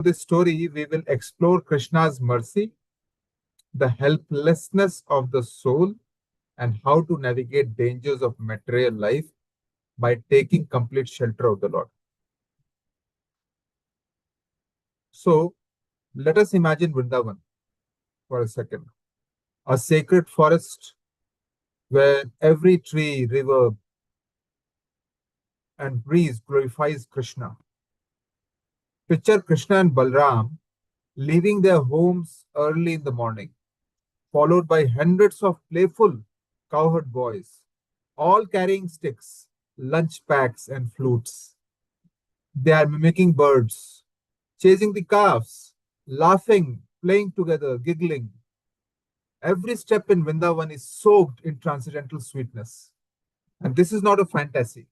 This story, we will explore Krishna's mercy, the helplessness of the soul, and how to navigate dangers of material life by taking complete shelter of the Lord. So, let us imagine Vrindavan for a second, a sacred forest where every tree, river, and breeze glorifies Krishna. Picture Krishna and Balram leaving their homes early in the morning, followed by hundreds of playful cowherd boys, all carrying sticks, lunch packs, and flutes. They are mimicking birds, chasing the calves, laughing, playing together, giggling. Every step in Vrindavan is soaked in transcendental sweetness. And this is not a fantasy,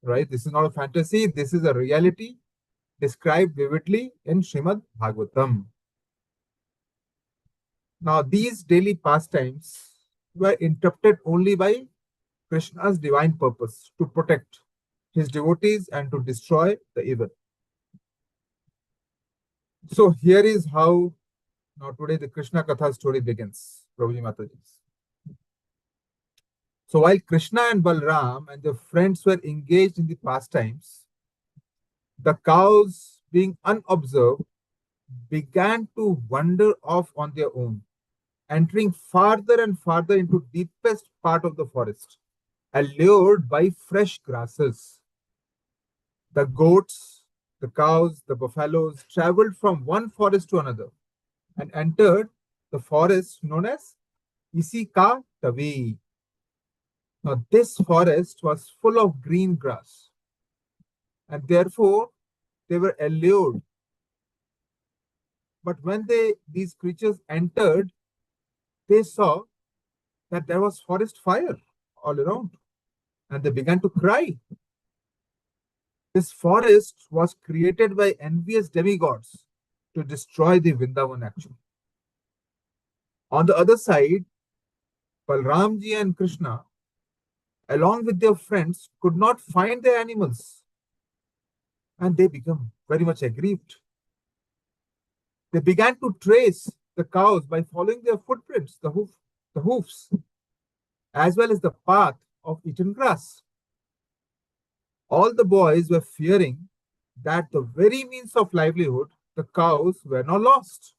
right? This is not a fantasy. This is a reality described vividly in Srimad Bhagavatam. Now, these daily pastimes were interrupted only by Krishna's divine purpose to protect his devotees and to destroy the evil. So here is how now today the Krishna Katha story begins. Prabhuji Mataji. So while Krishna and Balram and their friends were engaged in the pastimes, the cows, being unobserved, began to wander off on their own, entering farther and farther into deepest part of the forest, allured by fresh grasses. The goats, the cows, the buffaloes traveled from one forest to another and entered the forest known as Isika Tavi. Now, this forest was full of green grass, and therefore they were allured. But when these creatures entered, they saw that there was forest fire all around, and they began to cry. This forest was created by envious demigods to destroy the Vrindavan actually. On the other side, Balramji and Krishna, along with their friends, could not find their animals, and they became very much aggrieved. They began to trace the cows by following their footprints, the hoofs, as well as the path of eaten grass. All the boys were fearing that the very means of livelihood, the cows, were now lost.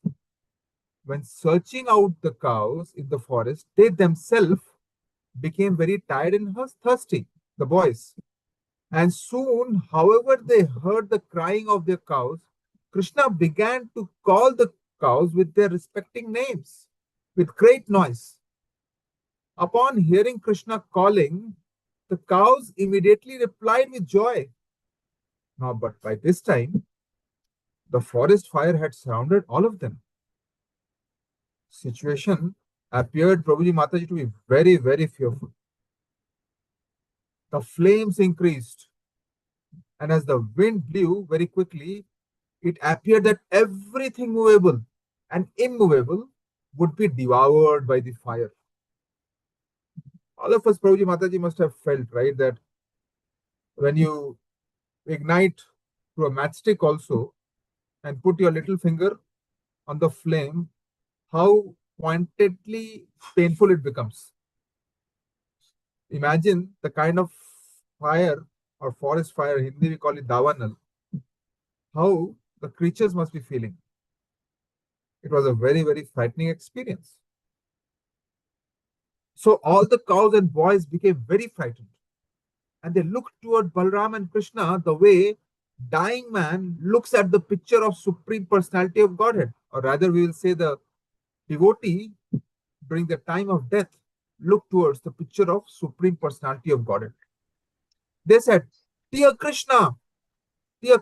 When searching out the cows in the forest, they themselves became very tired and thirsty, the boys. And soon, however, they heard the crying of their cows, Krishna began to call the cows with their respective names, with great noise. Upon hearing Krishna calling, the cows immediately replied with joy. Now, but by this time, the forest fire had surrounded all of them. Situation appeared, Prabhuji Mataji, to be very, very fearful. The flames increased, and as the wind blew very quickly, it appeared that everything movable and immovable would be devoured by the fire. All of us, Prabhuji Mataji, must have felt, right, that when you ignite through a matchstick also and put your little finger on the flame, how pointedly painful it becomes. Imagine the kind of fire or forest fire, in Hindi we call it dawanal, how the creatures must be feeling. It was a very, very frightening experience. So all the cows and boys became very frightened. And they looked toward Balram and Krishna the way dying man looks at the picture of Supreme Personality of Godhead. Or rather, we will say the devotee during the time of death look towards the picture of Supreme Personality of Godhead. They said, Dear Krishna, you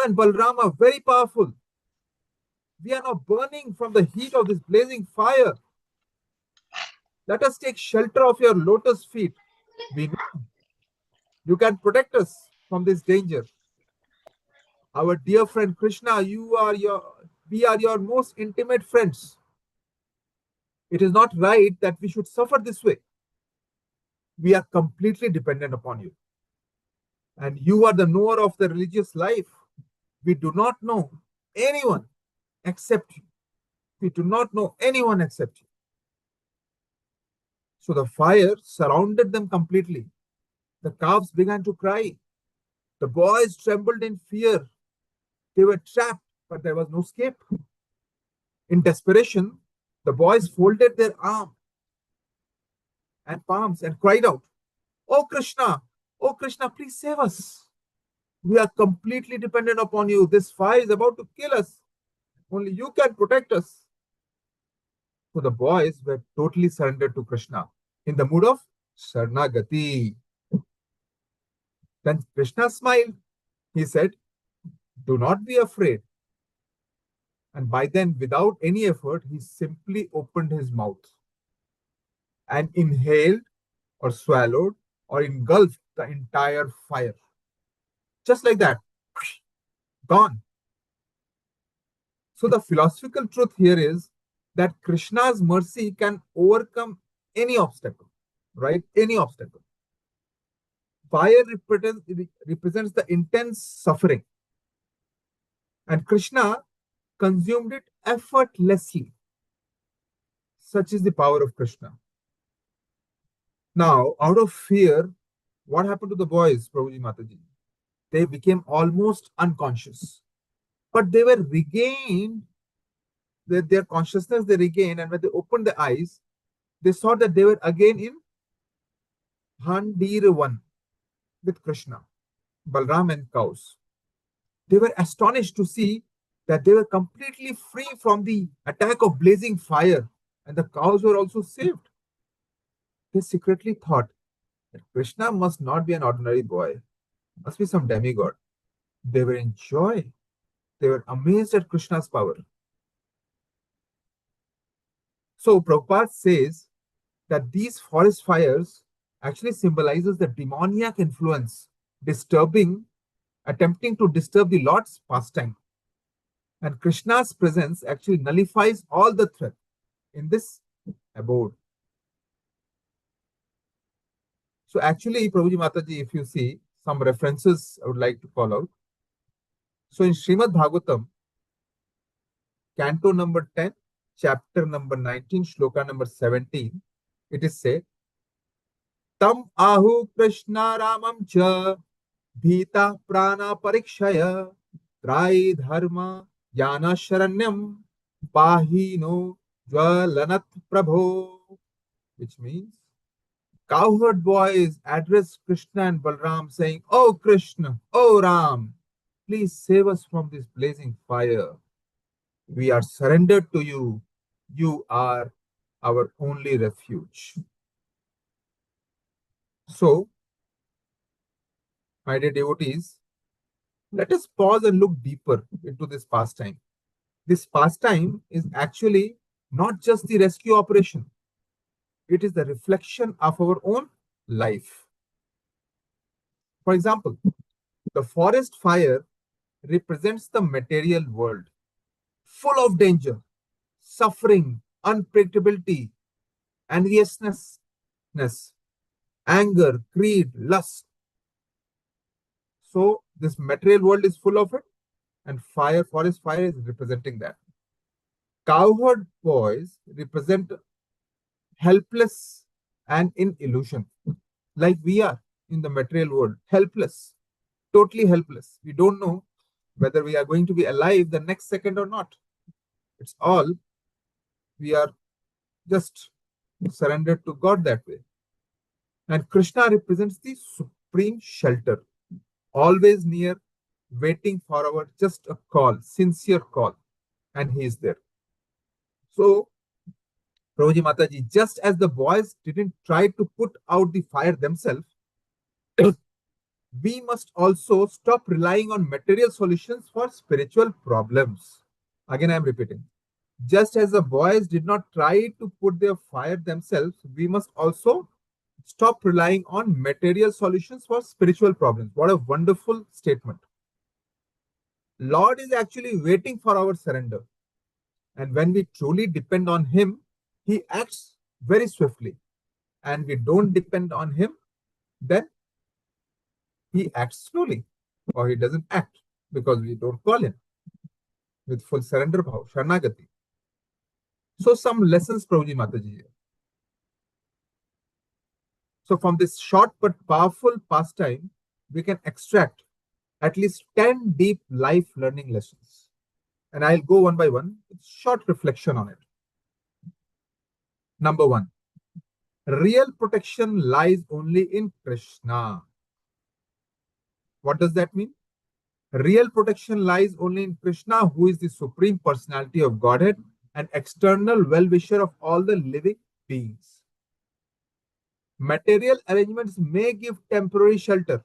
and Balram are very powerful. We are now burning from the heat of this blazing fire. Let us take shelter of your lotus feet. We know you can protect us from this danger. Our dear friend Krishna, we are your most intimate friends. It is not right that we should suffer this way. We are completely dependent upon you. And you are the knower of the religious life. We do not know anyone except you. We do not know anyone except you. So the fire surrounded them completely. The calves began to cry. The boys trembled in fear. They were trapped, but there was no escape. In desperation, the boys folded their arms and palms and cried out, "Oh Krishna! Oh Krishna, please save us. We are completely dependent upon you. This fire is about to kill us. Only you can protect us." So the boys were totally surrendered to Krishna in the mood of Sarnagati. Then Krishna smiled. He said, "Do not be afraid." And by then, without any effort, he simply opened his mouth and inhaled or swallowed or engulfed the entire fire. Just like that, gone. So the philosophical truth here is that Krishna's mercy can overcome any obstacle, right? Any obstacle. Fire represents the intense suffering, and Krishna consumed it effortlessly. Such is the power of Krishna. Now, out of fear, what happened to the boys, Prabhuji Mataji? They became almost unconscious. But they were regained, their consciousness they regained, and when they opened their eyes, they saw that they were again in Handir with Krishna, Balram and cows. They were astonished to see that they were completely free from the attack of blazing fire, and the cows were also saved. They secretly thought that Krishna must not be an ordinary boy, must be some demigod. They were in joy. They were amazed at Krishna's power. So Prabhupada says that these forest fires actually symbolizes the demoniac influence attempting to disturb the Lord's pastime. And Krishna's presence actually nullifies all the threat in this abode. So actually, Prabhuji Mataji, if you see some references I would like to call out. So in Srimad Bhagavatam, Canto number 10, chapter number 19, shloka number 17, it is said, Tam ahu Krishna Ramam cha Bhita prana parikshaya Trai dharma yana sharanyam Pahino jwalanat prabho. Which means cowherd boys address Krishna and Balram saying, "Oh Krishna, oh Ram, please save us from this blazing fire. We are surrendered to you. You are our only refuge." So, my dear devotees, let us pause and look deeper into this pastime. This pastime is actually not just the rescue operation, it is the reflection of our own life. For example, the forest fire represents the material world, full of danger, suffering, unpredictability, enviousness, anger, greed, lust. So this material world is full of it, and forest fire is representing that. Cowherd boys represent helpless and in illusion, like we are in the material world, helpless, totally helpless. We don't know whether we are going to be alive the next second or not. It's all, we are just surrendered to God that way. And Krishna represents the supreme shelter, always near, waiting for our just a call, sincere call, and he is there. So, Prabhuji Mataji, just as the boys didn't try to put out the fire themselves, we must also stop relying on material solutions for spiritual problems. Again, I am repeating. Just as the boys did not try to put their fire themselves, we must also stop relying on material solutions for spiritual problems. What a wonderful statement. Lord is actually waiting for our surrender. And when we truly depend on him, he acts very swiftly. And we don't depend on him, then he acts slowly or he doesn't act. because we don't call him with full surrender bhav, Sharnagati. So some lessons, Prabhuji Mataji. So from this short but powerful pastime, we can extract at least 10 deep life learning lessons. And I'll go one by one with short reflection on it. Number one, real protection lies only in Krishna. What does that mean? Real protection lies only in Krishna, who is the Supreme Personality of Godhead and external well-wisher of all the living beings. Material arrangements may give temporary shelter,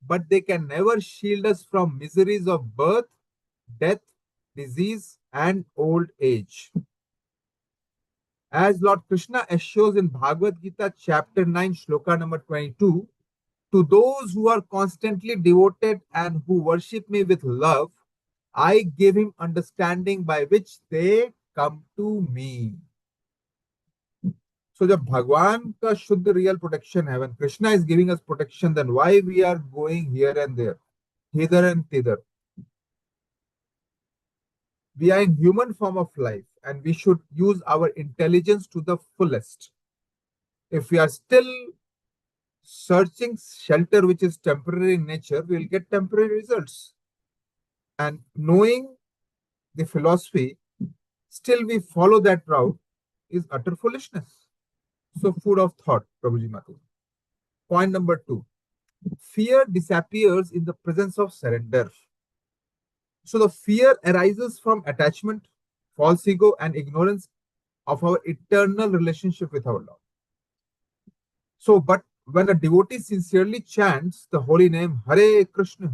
but they can never shield us from miseries of birth, death, disease, and old age. As Lord Krishna assures in Bhagavad Gita, chapter 9, shloka number 22, to those who are constantly devoted and who worship me with love, I give him understanding by which they come to me. So, जब भगवान का शुद्ध real protection है, when Krishna is giving us protection, then why we are going here and there, hither and thither? We are in human form of life, and we should use our intelligence to the fullest. If we are still searching shelter which is temporary in nature, we will get temporary results. And knowing the philosophy, still we follow that route is utter foolishness. So, food of thought, Prabhuji Matu. Point number 2. Fear disappears in the presence of surrender. So, the fear arises from attachment, false ego, and ignorance of our eternal relationship with our Lord. So, but when a devotee sincerely chants the holy name Hare Krishna,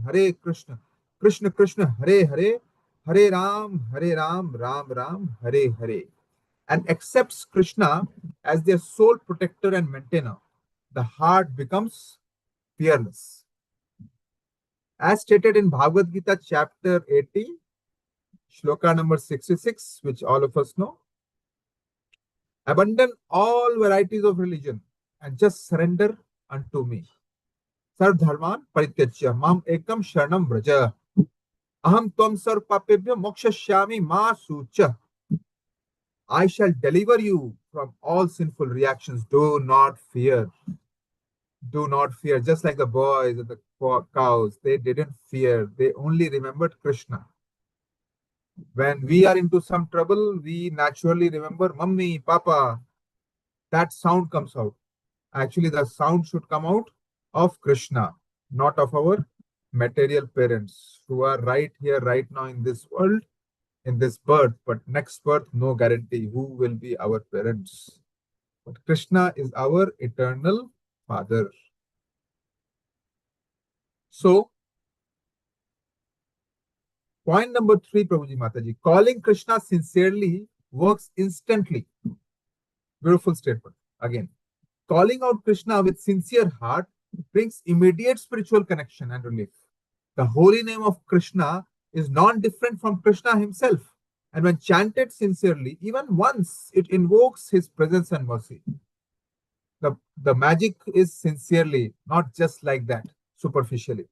Krishna Krishna, Hare Hare, Hare Ram, Ram Ram, Hare Hare, and accepts Krishna as their sole protector and maintainer, the heart becomes fearless. As stated in Bhagavad Gita, chapter 18, shloka number 66, which all of us know, abandon all varieties of religion and just surrender unto me. Sarv dharman parityajya mam ekam sharanam vraja. Aham tvam sarv papebhyo mokshashyami ma sucha. I shall deliver you from all sinful reactions. Do not fear. Do not fear. Just like the boys and the cows, they didn't fear. They only remembered Krishna. When we are into some trouble, we naturally remember Mummy, Papa. That sound comes out. Actually, the sound should come out of Krishna, not of our material parents who are right here, right now in this world, in this birth, but next birth, no guarantee who will be our parents. But Krishna is our eternal Father. So, point number 3, Prabhuji Mataji, calling Krishna sincerely works instantly. Beautiful statement. Again, calling out Krishna with sincere heart brings immediate spiritual connection and relief. The holy name of Krishna is non-different from Krishna himself. And when chanted sincerely, even once, it invokes his presence and mercy. The magic is sincerely, not just like that, superficially.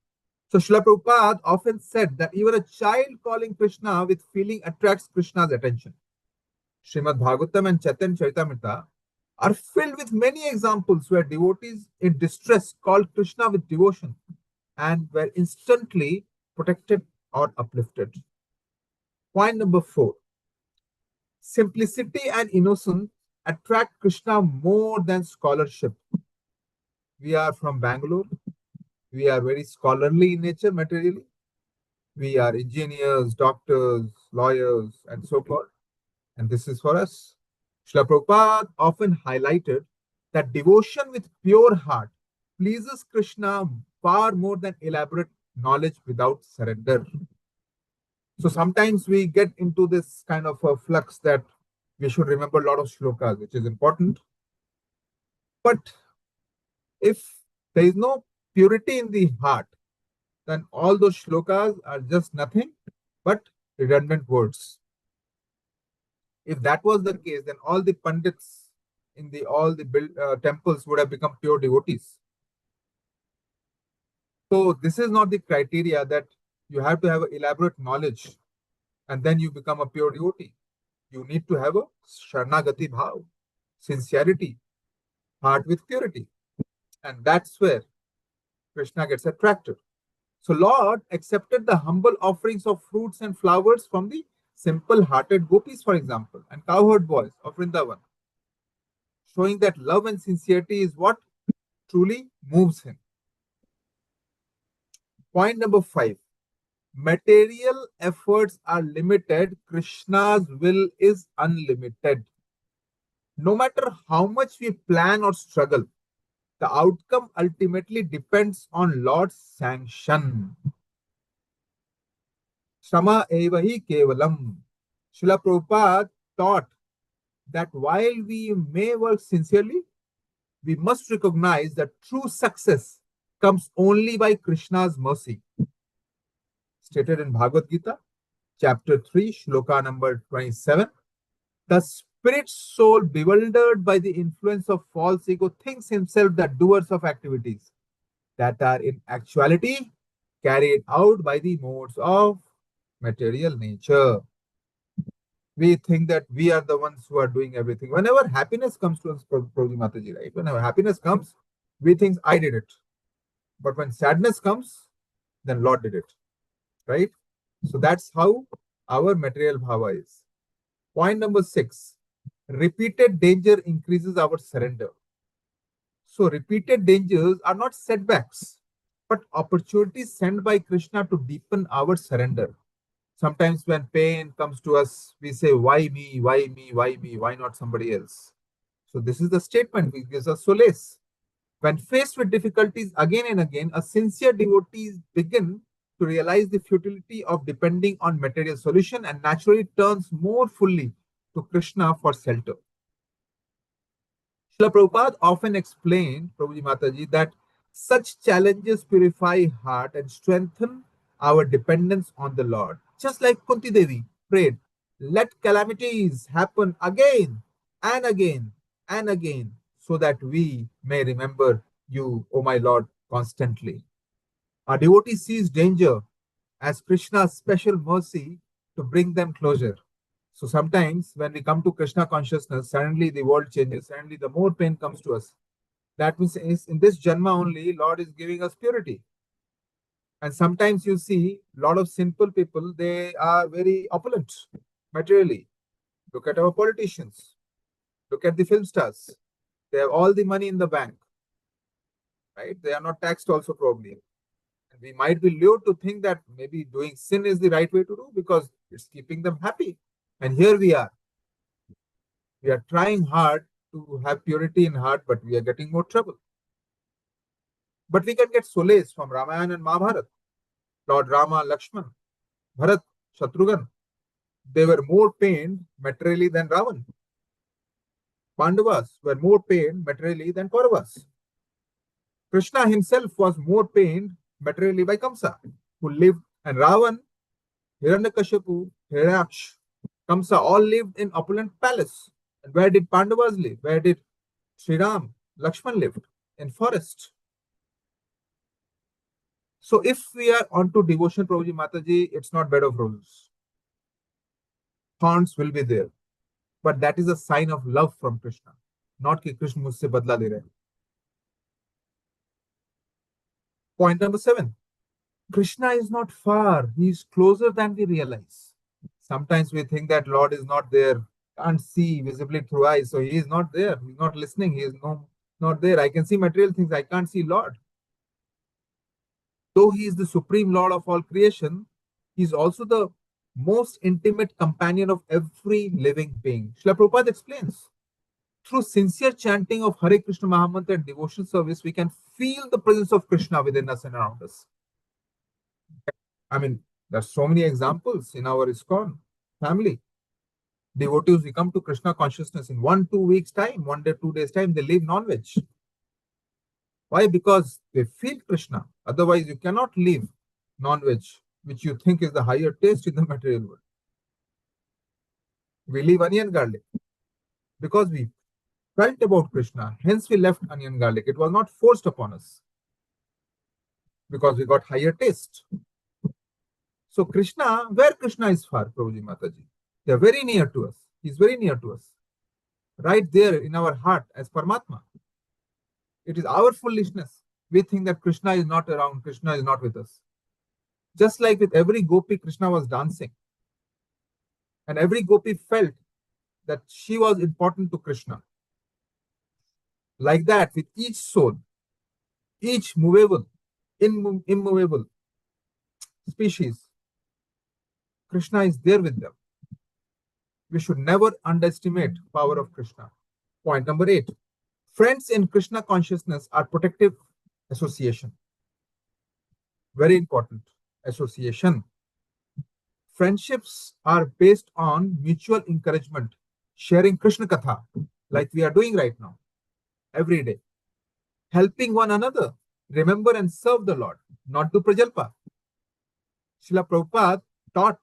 So Srila Prabhupada often said that even a child calling Krishna with feeling attracts Krishna's attention. Srimad Bhagavatam and Chaitanya Charitamrita are filled with many examples where devotees in distress called Krishna with devotion and were instantly protected or uplifted. Point number 4. Simplicity and innocence attract Krishna more than scholarship. We are from Bangalore. We are very scholarly in nature materially. We are engineers, doctors, lawyers, and so forth. And this is for us. Srila Prabhupada often highlighted that devotion with pure heart pleases Krishna far more than elaborate knowledge without surrender. So sometimes we get into this kind of a flux that we should remember a lot of shlokas, which is important. But if there is no purity in the heart, then all those shlokas are just nothing but redundant words. If that was the case, then all the pandits in all the temples would have become pure devotees. So this is not the criteria that you have to have elaborate knowledge, and then you become a pure devotee. You need to have a Sharanagati bhav, sincerity, heart with purity. And that's where Krishna gets attracted. So Lord accepted the humble offerings of fruits and flowers from the simple-hearted gopis, for example, and cowherd boys of Vrindavan, showing that love and sincerity is what truly moves him. Point number 5. Material efforts are limited. Krishna's will is unlimited. No matter how much we plan or struggle, the outcome ultimately depends on Lord's sanction. Shama evahi kevalam. Srila Prabhupada taught that while we may work sincerely, we must recognize that true success comes only by Krishna's mercy. Stated in Bhagavad Gita, chapter 3, shloka number 27. The spirit soul, bewildered by the influence of false ego, thinks himself the doers of activities that are in actuality carried out by the modes of material nature. We think that we are the ones who are doing everything. Whenever happiness comes to us, Prabhuji Mataji, right? Whenever happiness comes, we think I did it. But when sadness comes, then Lord did it, right? So that's how our material bhava is. Point number 6. Repeated danger increases our surrender. So repeated dangers are not setbacks, but opportunities sent by Krishna to deepen our surrender. Sometimes when pain comes to us, we say, why me, why me, why me, why not somebody else? So this is the statement which gives us solace. When faced with difficulties again and again, a sincere devotee begin to realize the futility of depending on material solution and naturally turns more fully to Krishna for shelter. Srila Prabhupada often explained, Prabhuji Mataji, that such challenges purify heart and strengthen our dependence on the Lord. Just like Kunti Devi prayed, let calamities happen again and again and again, so that we may remember you, O my Lord, constantly. A devotee sees danger as Krishna's special mercy to bring them closer. So sometimes when we come to Krishna consciousness, suddenly the world changes, suddenly the more pain comes to us. That means in this Janma only, Lord is giving us purity. And sometimes you see a lot of simple people, they are very opulent materially. Look at our politicians. Look at the film stars. They have all the money in the bank, right? They are not taxed also probably. And we might be lured to think that maybe doing sin is the right way to do because it's keeping them happy. And here we are. We are trying hard to have purity in heart, but we are getting more trouble. But we can get solace from Ramayana and Mahabharata. Lord Rama, Lakshman, Bharat, Shatrughan, they were more pained materially than Ravan. Pandavas were more pained materially than Kauravas. Krishna himself was more pained materially by Kamsa, who lived, and Ravan, Hiranyakashipu, Hiranyaksh, Kamsa all lived in opulent palace. And where did Pandavas live? Where did Sri Ram, Lakshman lived? In forest. So if we are onto devotion, Prabhuji Mataji, it's not bed of roses. Thorns will be there. But that is a sign of love from Krishna. Not that Krishna mujhse badla le rahe. Point number 7. Krishna is not far. He is closer than we realize. Sometimes we think that Lord is not there, can't see visibly through eyes. So he is not there. He's not listening. He is not there. I can see material things. I can't see Lord. Though he is the supreme Lord of all creation, he is also the most intimate companion of every living being. Srila Prabhupada explains, through sincere chanting of Hare Krishna Mahamantra and devotion service, we can feel the presence of Krishna within us and around us. I mean, there's so many examples in our ISKCON family. Devotees, we come to Krishna consciousness in 1-2 weeks time, 1 day, 2 days time, they leave non-veg. Why? Because they feel Krishna. Otherwise, you cannot leave non-veg, which you think is the higher taste in the material world. We leave onion garlic because we felt about Krishna. Hence, we left onion garlic. It was not forced upon us because we got higher taste. So Krishna, where Krishna is far, Prabhuji Mataji? They are very near to us. He is very near to us. Right there in our heart as Paramatma. It is our foolishness. We think that Krishna is not around, Krishna is not with us. Just like with every gopi, Krishna was dancing. And every gopi felt that she was important to Krishna. Like that, with each soul, each movable, immovable species, Krishna is there with them. We should never underestimate power of Krishna. Point number 8. Friends in Krishna consciousness are protective association. Very important. Association. Friendships are based on mutual encouragement, sharing Krishna Katha, like we are doing right now, every day. Helping one another, remember and serve the Lord, not do prajalpa. Srila Prabhupada taught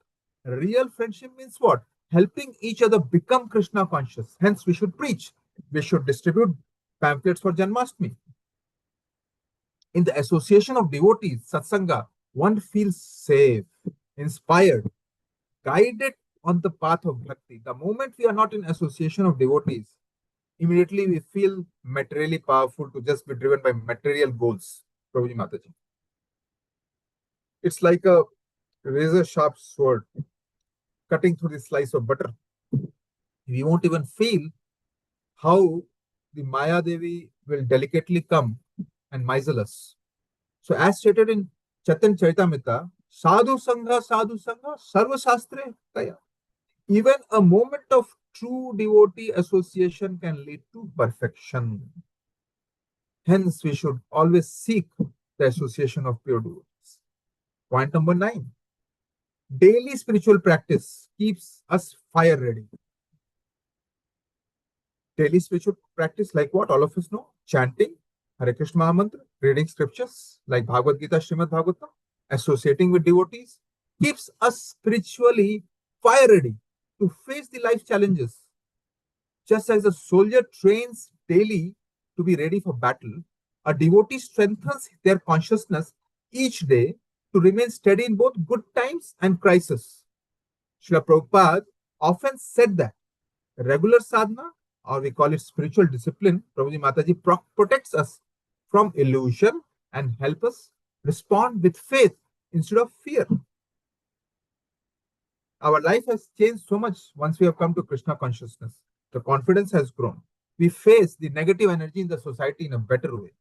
real friendship means what? Helping each other become Krishna conscious. Hence, we should preach. We should distribute pamphlets for Janmashtami. In the association of devotees, satsanga, one feels safe, inspired, guided on the path of bhakti. The moment we are not in association of devotees, immediately we feel materially powerful to just be driven by material goals. Prabhuji Mataji. It's like a razor sharp sword cutting through the slice of butter. We won't even feel how the Maya Devi will delicately come and muzzle us. So, as stated in Chaitanya Charitamrita, sadhu sangha, sarva shastre kaya. Even a moment of true devotee association can lead to perfection. Hence, we should always seek the association of pure devotees. Point number 9. Daily spiritual practice keeps us fire ready. Daily spiritual practice, like what? All of us know. Chanting, Hare Krishna Mahamantra, reading scriptures like Bhagavad Gita, Srimad Bhagavatam, associating with devotees, keeps us spiritually fire ready to face the life challenges. Just as a soldier trains daily to be ready for battle, a devotee strengthens their consciousness each day to remain steady in both good times and crisis. Srila Prabhupada often said that regular sadhana, or we call it spiritual discipline, Prabhuji Mataji protects us from illusion and help us respond with faith instead of fear. Our life has changed so much once we have come to Krishna consciousness. The confidence has grown. We face the negative energy in the society in a better way.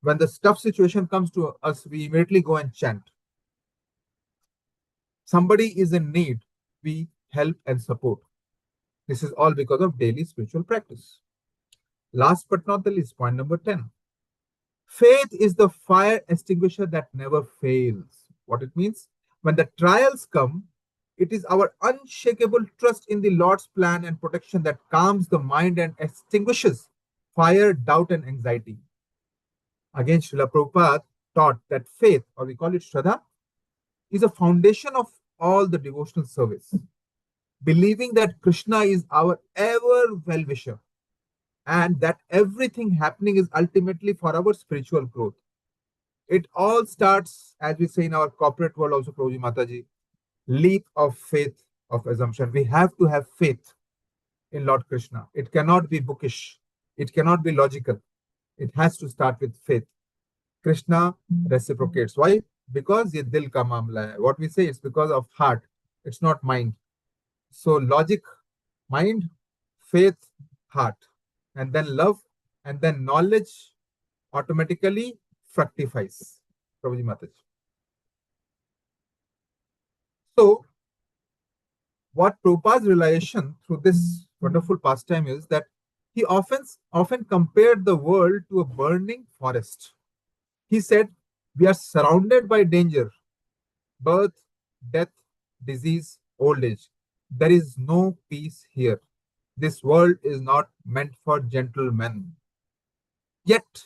When the tough situation comes to us, we immediately go and chant. Somebody is in need, we help and support. This is all because of daily spiritual practice. Last but not the least, point number 10. Faith is the fire extinguisher that never fails. What it means? When the trials come, it is our unshakable trust in the Lord's plan and protection that calms the mind and extinguishes fire, doubt, and anxiety. Again, Srila Prabhupada taught that faith, or we call it Shraddha, is a foundation of all the devotional service. Believing that Krishna is our ever well-wisher and that everything happening is ultimately for our spiritual growth. It all starts, as we say in our corporate world also, Prabhuji Mataji, leap of faith, of assumption. We have to have faith in Lord Krishna. It cannot be bookish. It cannot be logical. It has to start with faith. Krishna reciprocates. Why? Because ye dil ka mamla hai. What we say is because of heart. It's not mind. So logic, mind, faith, heart, and then love, and then knowledge automatically fructifies. Prabhuji Mataji. So, what Prabhupada's realization through this wonderful pastime is that he often compared the world to a burning forest. He said, we are surrounded by danger, birth, death, disease, old age. There is no peace here. This world is not meant for gentlemen. Yet,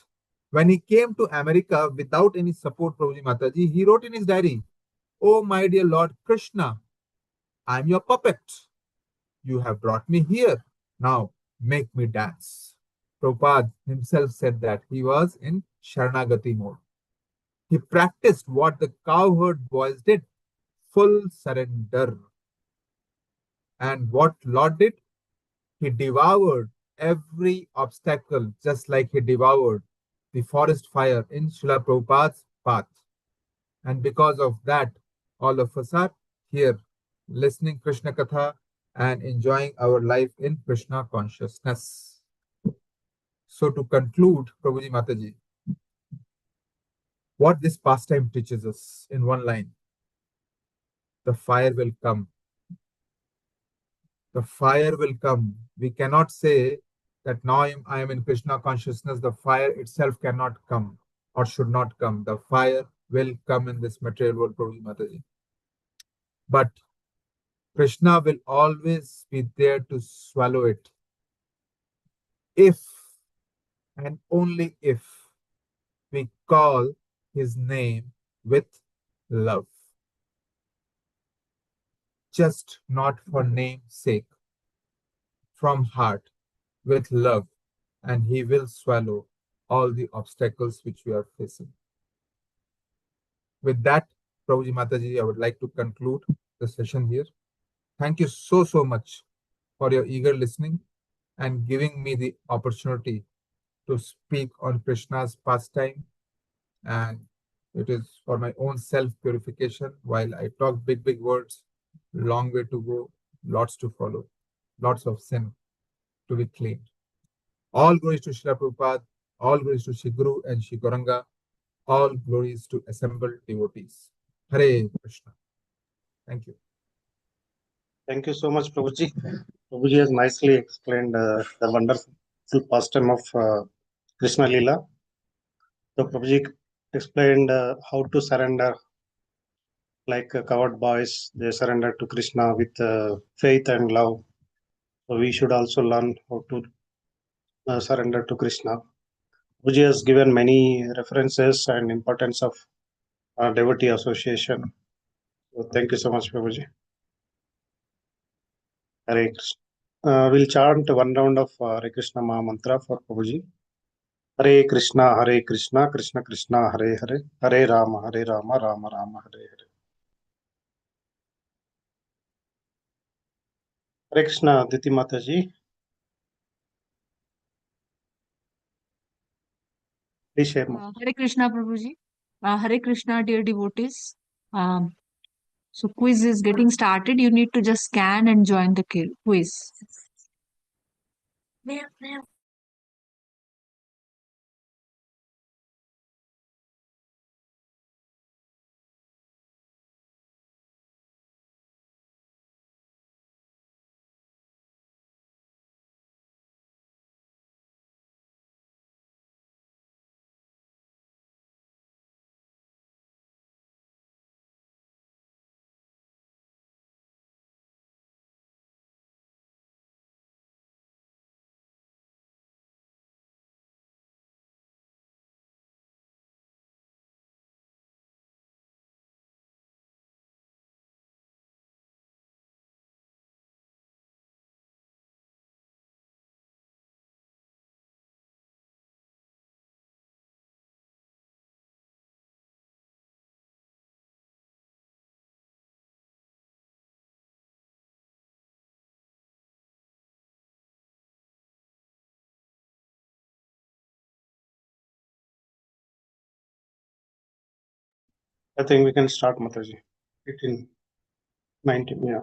when he came to America without any support, Prabhuji Mataji, he wrote in his diary, "Oh, my dear Lord Krishna, I am your puppet. You have brought me here. Now, make me dance." Prabhupada himself said that he was in Sharanagati mode. He practiced what the cowherd boys did, full surrender. And what Lord did? He devoured every obstacle, just like he devoured the forest fire in Srila Prabhupada's path. And because of that, all of us are here listening Krishna Katha and enjoying our life in Krishna consciousness. So to conclude, Prabhuji Mataji, what this pastime teaches us in one line, the fire will come. The fire will come. We cannot say that now I am in Krishna consciousness, the fire itself cannot come or should not come. The fire will come in this material world, Prabhuji Mataji. But Krishna will always be there to swallow it. If and only if we call his name with love. Just not for name's sake, from heart, with love, and he will swallow all the obstacles which we are facing. With that, Prabhuji Mataji, I would like to conclude the session here. Thank you so much for your eager listening and giving me the opportunity to speak on Krishna's pastime. And it is for my own self-purification. While I talk big words, long way to go, lots to follow, lots of sin to be cleaned. All glories to Srila Prabhupada, all glories to Shri Guru and Shri Gauranga, all glories to assembled devotees. Hare Krishna. Thank you. Thank you so much, Prabhuji. Prabhuji has nicely explained the wonderful pastime of Krishna Leela. So Prabhuji explained how to surrender, like coward boys, they surrender to Krishna with faith and love. So we should also learn how to surrender to Krishna. Prabhuji has given many references and importance of devotee association. So thank you so much, Prabhuji. Hare Krishna. We'll chant one round of Hare Krishna Maha Mantra for Prabhuji. Hare Krishna, Krishna Krishna, Hare Hare, Hare Rama, Rama Rama, Hare Hare. Hare Krishna, Diti Mataji. Please share. Hare Krishna, Prabhuji. Hare Krishna, dear devotees. So quiz is getting started. You need to just scan and join the quiz. I think we can start, Mataji. 1819, yeah.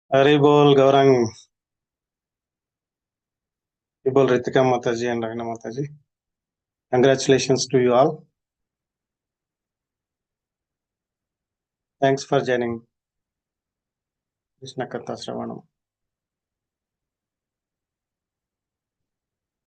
Hari Bol, Gaurang. Hari Bol, Ritika Mataji and Ragna Mataji. Congratulations to you all. Thanks for joining Krishna Katha Sravanam.